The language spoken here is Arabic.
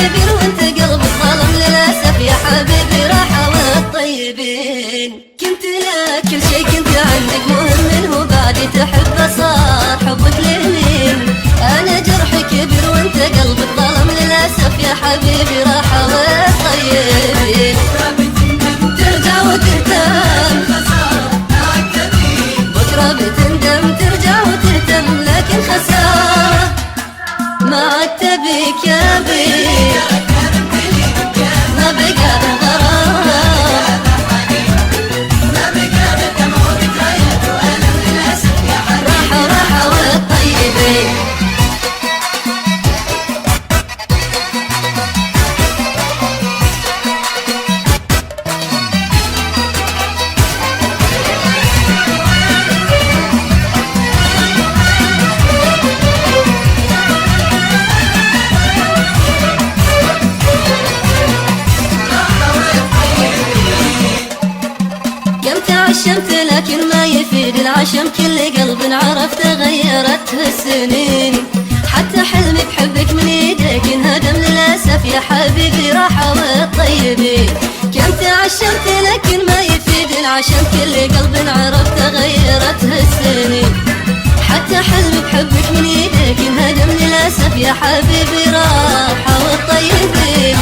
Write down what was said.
كبير وانت قلبك ظلم للاسف يا حبيبي راحة والطيبين. كنت لك كل شي كنت عندك مهم منه بعدي تحبه صار حبك لمين. انا جرحي كبير وانت قلبك ظلم للاسف يا حبيبي راحة والطيبين. ترجع وتهتم بكرة بتندم ترجع وتهتم لكن خسارة ما عدت بيك يا بيك ما بقى بغرام راحة راحة والطيبين. تعشمت لكن ما يفيد العشم كل قلب عرفت غيرت السنين. حتى حلمي بحبك من ايديك انهدم للاسف يا حبيبي راحة والطيبين. كم تعشمت لكن ما يفيد العشم كل قلب عرفت غيرت السنين. حتى حلمي بحبك من ايديك انهدم للاسف يا حبيبي راحة والطيبين.